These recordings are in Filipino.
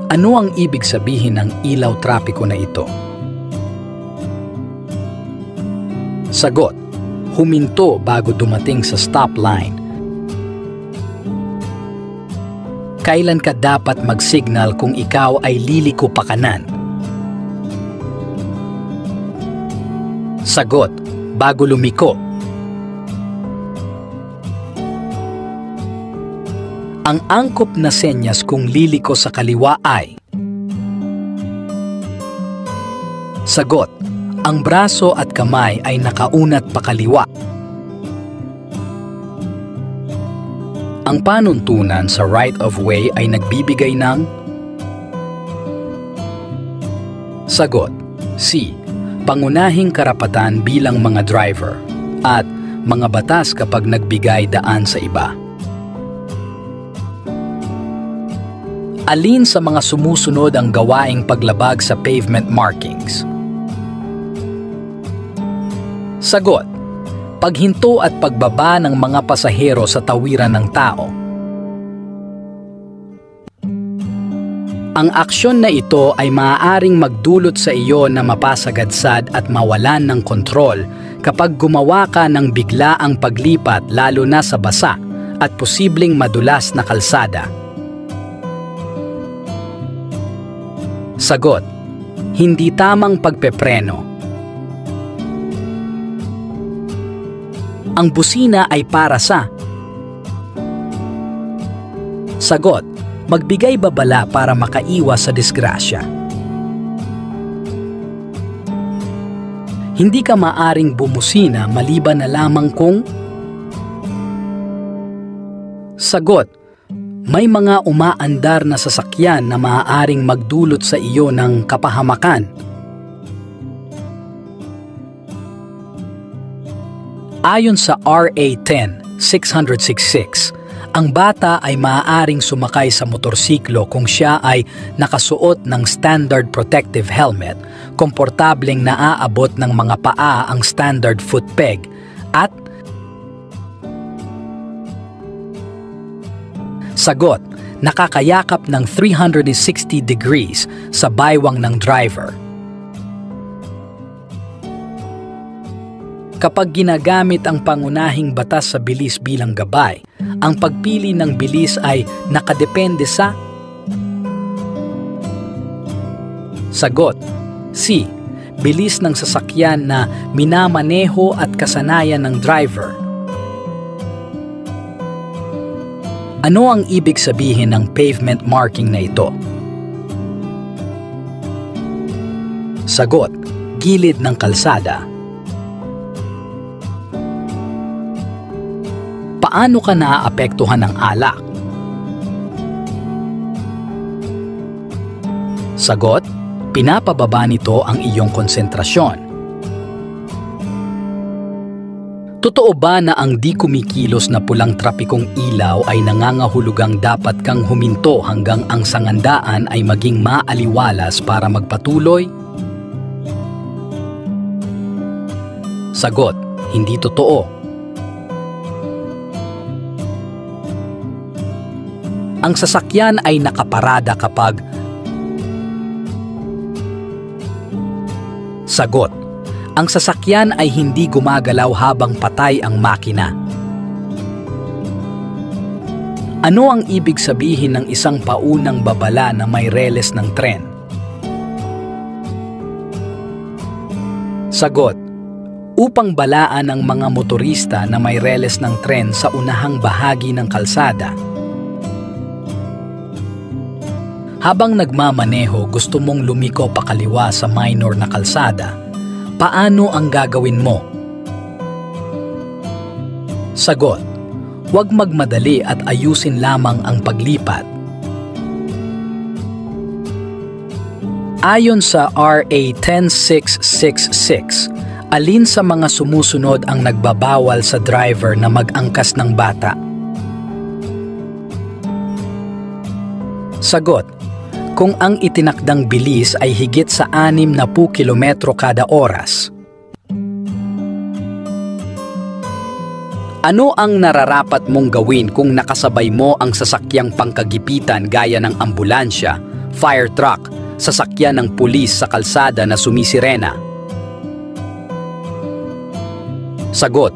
Ano ang ibig sabihin ng ilaw trapiko na ito? Sagot: huminto bago dumating sa stop line. Kailan ka dapat mag-signal kung ikaw ay liliko pa kanan? Sagot: bago lumiko. Ang angkop na senyas kung liliko sa kaliwa ay? Sagot: ang braso at kamay ay nakaunat pa kaliwa. Ang panuntunan sa right of way ay nagbibigay ng? Sagot: C. Pangunahing karapatan bilang mga driver at mga batas kapag nagbigay daan sa iba. Alin sa mga sumusunod ang gawaing paglabag sa pavement markings? Sagot: paghinto at pagbaba ng mga pasahero sa tawiran ng tao. Ang aksyon na ito ay maaaring magdulot sa iyo na mapasagadsad at mawalan ng kontrol kapag gumawa ka ng biglaang paglipat, lalo na sa basa at posibleng madulas na kalsada. Sagot: hindi tamang pagpepreno. Ang busina ay para sa? Sagot: magbigay babala para makaiwas sa disgrasya. Hindi ka maaring bumusina maliban na lamang kung? Sagot: may mga umaandar na sasakyan na maaaring magdulot sa iyo ng kapahamakan. Ayon sa RA 10-666, ang bata ay maaaring sumakay sa motorsiklo kung siya ay nakasuot ng standard protective helmet, komportableng naaabot ng mga paa ang standard foot peg, at sagot: nakakayakap ng 360 degrees sa baywang ng driver. Kapag ginagamit ang pangunahing batas sa bilis bilang gabay, ang pagpili ng bilis ay nakadepende sa? Sagot: C. Bilis ng sasakyan na minamaneho at kasanayan ng driver. Ano ang ibig sabihin ng pavement marking na ito? Sagot: gilid ng kalsada. Paano ka naaapektuhan ng alak? Sagot: pinapababa nito ang iyong konsentrasyon. Totoo ba na ang di kumikilos na pulang trapikong ilaw ay nangangahulugang dapat kang huminto hanggang ang sangandaan ay maging maaliwalas para magpatuloy? Sagot: hindi totoo. Ang sasakyan ay nakaparada kapag? Sagot: ang sasakyan ay hindi gumagalaw habang patay ang makina. Ano ang ibig sabihin ng isang paunang babala na may reles ng tren? Sagot: upang balaan ng mga motorista na may reles ng tren sa unahang bahagi ng kalsada. Habang nagmamaneho, gusto mong lumiko pa kaliwa sa minor na kalsada. Paano ang gagawin mo? Sagot: huwag magmadali at ayusin lamang ang paglipat. Ayon sa RA 10666, alin sa mga sumusunod ang nagbabawal sa driver na mag-angkas ng bata? Sagot: kung ang itinakdang bilis ay higit sa 60 kilometro kada oras. Ano ang nararapat mong gawin kung nakasabay mo ang sasakyang pangkagipitan gaya ng ambulansya, Fire truck, sasakyan ng pulis sa kalsada na sumisirena. Sagot: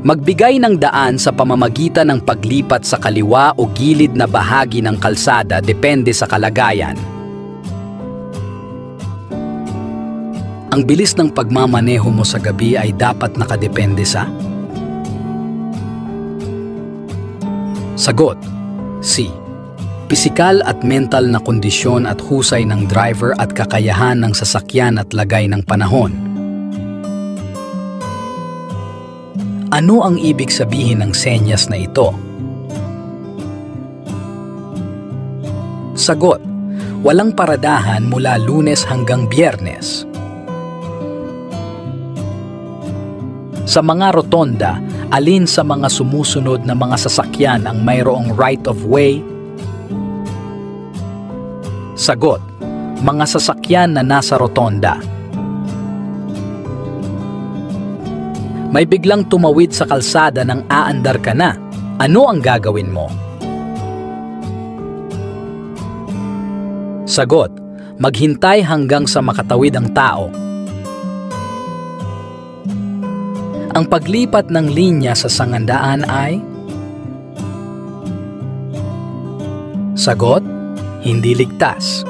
magbigay ng daan sa pamamagitan ng paglipat sa kaliwa o gilid na bahagi ng kalsada depende sa kalagayan. Ang bilis ng pagmamaneho mo sa gabi ay dapat nakadepende sa? Sagot: C. Pisikal at mental na kondisyon at husay ng driver at kakayahan ng sasakyan at lagay ng panahon. Ano ang ibig sabihin ng senyas na ito? Sagot: walang paradahan mula Lunes hanggang Biyernes. Sa mga rotonda, alin sa mga sumusunod na mga sasakyan ang mayroong right of way? Sagot: mga sasakyan na nasa rotonda. May biglang tumawid sa kalsada nang aandar ka na. Ano ang gagawin mo? Sagot: maghintay hanggang sa makatawid ang tao. Ang paglipat ng linya sa sangandaan ay? Sagot: hindi ligtas.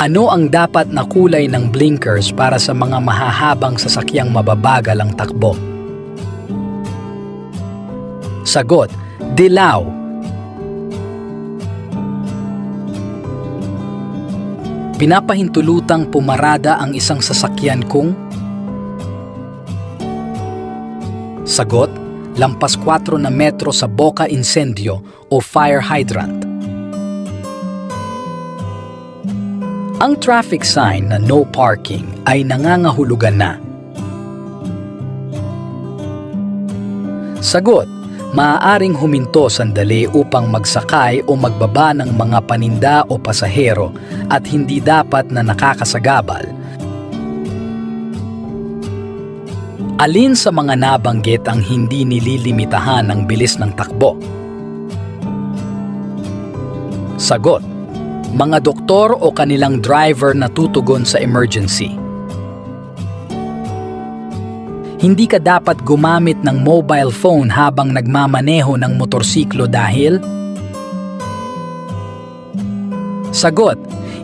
Ano ang dapat na kulay ng blinkers para sa mga mahahabang sasakyang mababagal ang takbo? Sagot: dilaw. Pinapahintulutang pumarada ang isang sasakyan kung? Sagot: lampas 4 na metro sa boka insendio o fire hydrant. Ang traffic sign na no parking ay nangangahulugan na. Sagot: maaaring huminto sandali upang magsakay o magbaba ng mga paninda o pasahero at hindi dapat na nakakasagabal. Alin sa mga nabanggit ang hindi nililimitahan ng bilis ng takbo? Sagot: mga doktor o kanilang driver na tutugon sa emergency. Hindi ka dapat gumamit ng mobile phone habang nagmamaneho ng motorsiklo dahil? Sagot: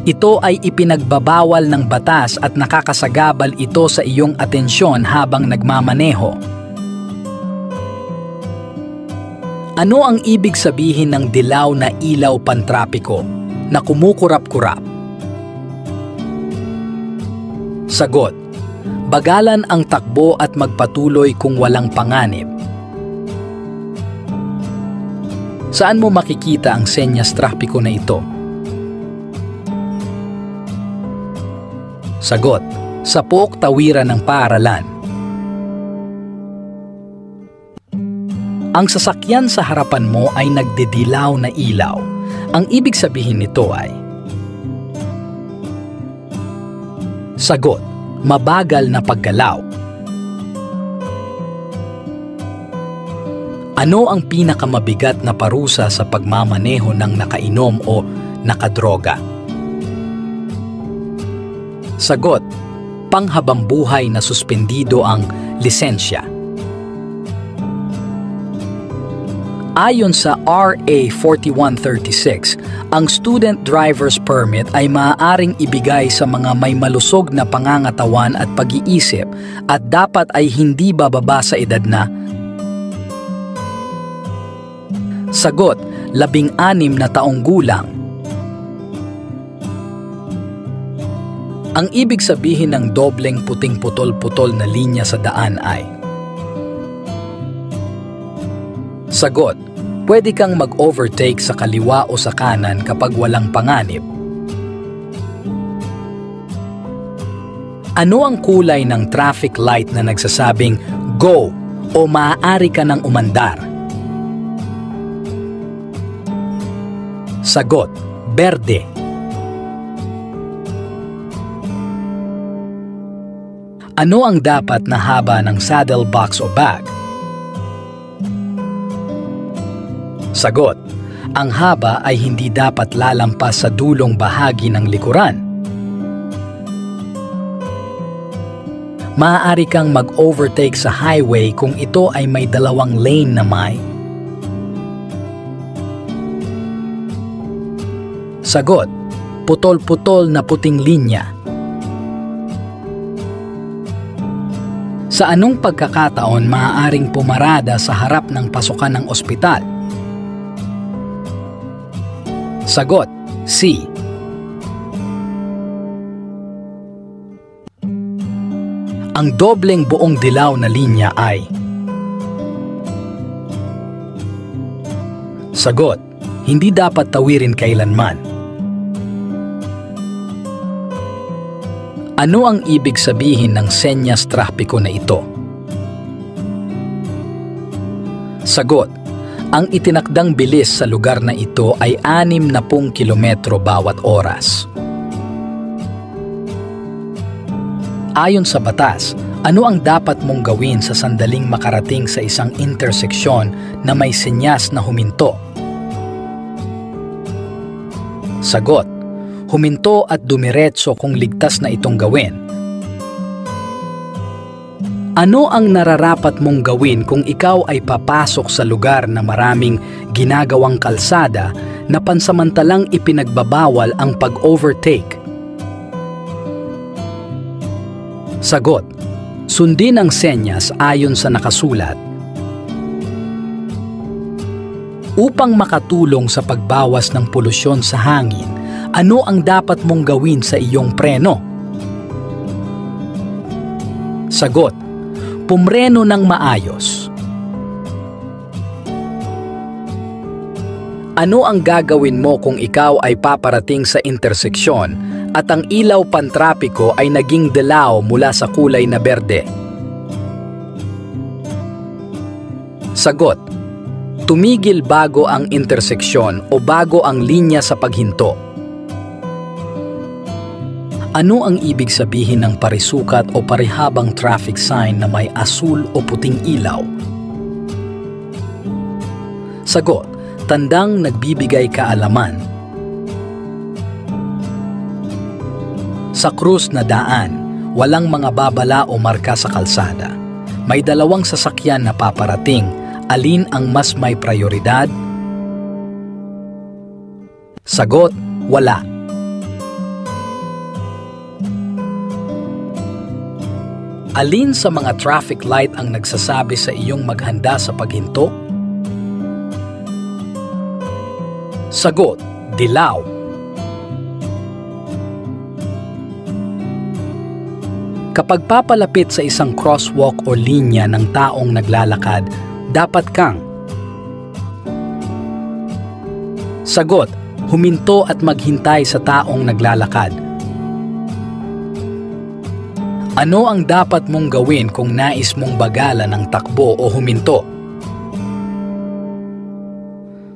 ito ay ipinagbabawal ng batas at nakakasagabal ito sa iyong atensyon habang nagmamaneho. Ano ang ibig sabihin ng dilaw na ilaw pantrapiko na kumukurap-kurap? Sagot: bagalan ang takbo at magpatuloy kung walang panganib. Saan mo makikita ang senyas trapiko na ito? Sagot: sa pook tawiran ng paaralan. Ang sasakyan sa harapan mo ay nagdidilaw na ilaw. Ang ibig sabihin nito ay? Sagot: mabagal na paggalaw. Ano ang pinakamabigat na parusa sa pagmamaneho ng nakainom o nakadroga? Sagot: panghabambuhay na suspendido ang lisensya. Ayon sa RA 4136, ang Student Driver's Permit ay maaaring ibigay sa mga may malusog na pangangatawan at pag-iisip at dapat ay hindi bababa sa edad na? Sagot: 16 na taong gulang. Ang ibig sabihin ng dobleng puting putol-putol na linya sa daan ay? Sagot: pwede kang mag-overtake sa kaliwa o sa kanan kapag walang panganib. Ano ang kulay ng traffic light na nagsasabing go o maaari ka nang umandar? Sagot: berde. Ano ang dapat na haba ng saddle box o bag? Sagot: Ang haba ay hindi dapat lalampas sa dulong bahagi ng likuran. Maaari kang mag-overtake sa highway kung ito ay may 2 lane na may. Sagot: putol-putol na puting linya. Sa anong pagkakataon maaaring pumarada sa harap ng pasukan ng ospital? Sagot: C. Ang dobleng buong dilaw na linya ay. Sagot: hindi dapat tawirin kailanman. Ano ang ibig sabihin ng senyas trapiko na ito? Sagot: ang itinakdang bilis sa lugar na ito ay 60 kilometro bawat oras. Ayon sa batas, ano ang dapat mong gawin sa sandaling makarating sa isang interseksyon na may senyas na huminto? Sagot: huminto at dumiretso kung ligtas na itong gawin. Ano ang nararapat mong gawin kung ikaw ay papasok sa lugar na maraming ginagawang kalsada na pansamantalang ipinagbabawal ang pag-overtake? Sagot: sundin ang senyas ayon sa nakasulat. Upang makatulong sa pagbawas ng polusyon sa hangin, ano ang dapat mong gawin sa iyong preno? Sagot: pumreno ng maayos. Ano ang gagawin mo kung ikaw ay paparating sa interseksyon at ang ilaw pantrapiko ay naging dilaw mula sa kulay na berde? Sagot: tumigil bago ang interseksyon o bago ang linya sa paghinto. Ano ang ibig sabihin ng parisukat o parihabang traffic sign na may asul o puting ilaw? Sagot: tandang nagbibigay kaalaman. Sa krus na daan, walang mga babala o marka sa kalsada. May 2 sasakyan na paparating. Alin ang mas may prioridad? Sagot: wala. Alin sa mga traffic light ang nagsasabi sa iyong maghanda sa paghinto? Sagot: dilaw. Kapag papalapit sa isang crosswalk o linya ng taong naglalakad, dapat kang. Sagot: huminto at maghintay sa taong naglalakad. Ano ang dapat mong gawin kung nais mong bagalan ng takbo o huminto?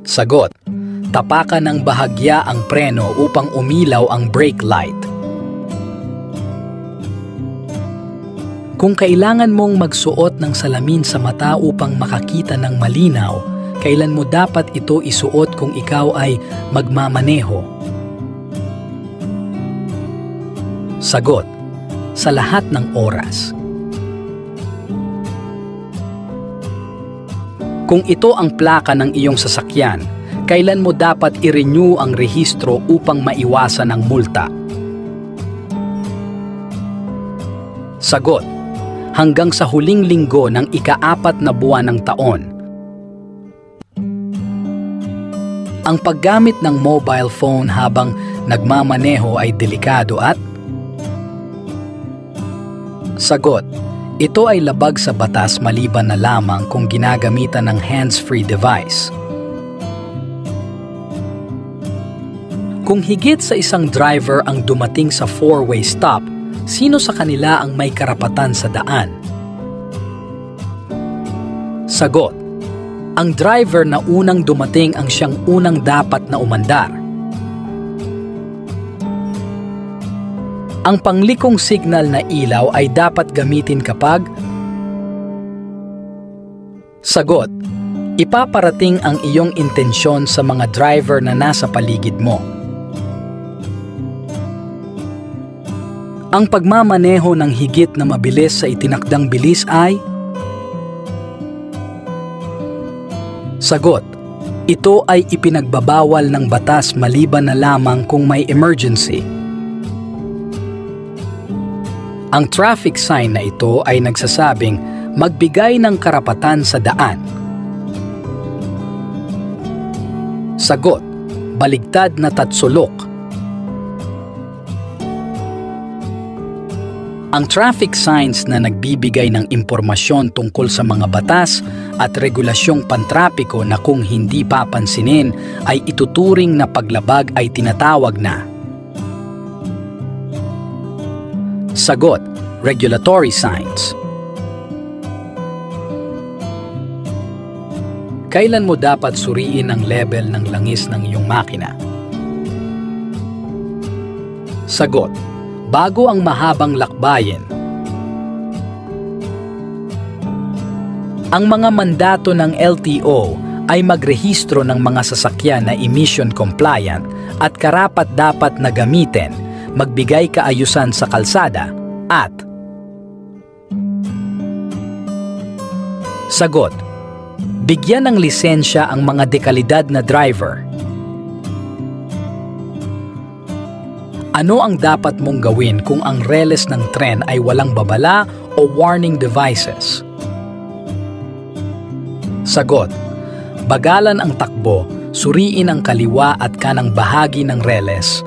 Sagot: tapakan ng bahagya ang preno upang umilaw ang brake light. Kung kailangan mong magsuot ng salamin sa mata upang makakita ng malinaw, kailan mo dapat ito isuot kung ikaw ay magmamaneho? Sagot: sa lahat ng oras. Kung ito ang plaka ng iyong sasakyan, kailan mo dapat i-renew ang rehistro upang maiwasan ang multa? Sagot: hanggang sa huling linggo ng ika-4 na buwan ng taon. Ang paggamit ng mobile phone habang nagmamaneho ay delikado at. Sagot: ito ay labag sa batas maliban na lamang kung ginagamitan ng hands-free device. Kung higit sa isang driver ang dumating sa 4-way stop, sino sa kanila ang may karapatan sa daan? Sagot: ang driver na unang dumating ang siyang unang dapat na umandar. Ang panglikong signal na ilaw ay dapat gamitin kapag. Sagot: Ipaparating ang iyong intensyon sa mga driver na nasa paligid mo. Ang pagmamaneho ng higit na mabilis sa itinakdang bilis ay? Sagot: ito ay ipinagbabawal ng batas maliban na lamang kung may emergency. Ang traffic sign na ito ay nagsasabing magbigay ng karapatan sa daan. Sagot: baligtad na tatsulok. Ang traffic signs na nagbibigay ng impormasyon tungkol sa mga batas at regulasyong pantrapiko na kung hindi papansinin ay ituturing na paglabag ay tinatawag na. Sagot: regulatory signs. Kailan mo dapat suriin ang level ng langis ng iyong makina? Sagot: bago ang mahabang lakbayin. Ang mga mandato ng LTO ay magrehistro ng mga sasakyan na emission compliant at karapat-dapat na gamitin, magbigay kaayusan sa kalsada, at sagot: bigyan ng lisensya ang mga dekalidad na driver. Ano ang dapat mong gawin kung ang reles ng tren ay walang babala o warning devices? Sagot: bagalan ang takbo, suriin ang kaliwa at kanang bahagi ng reles,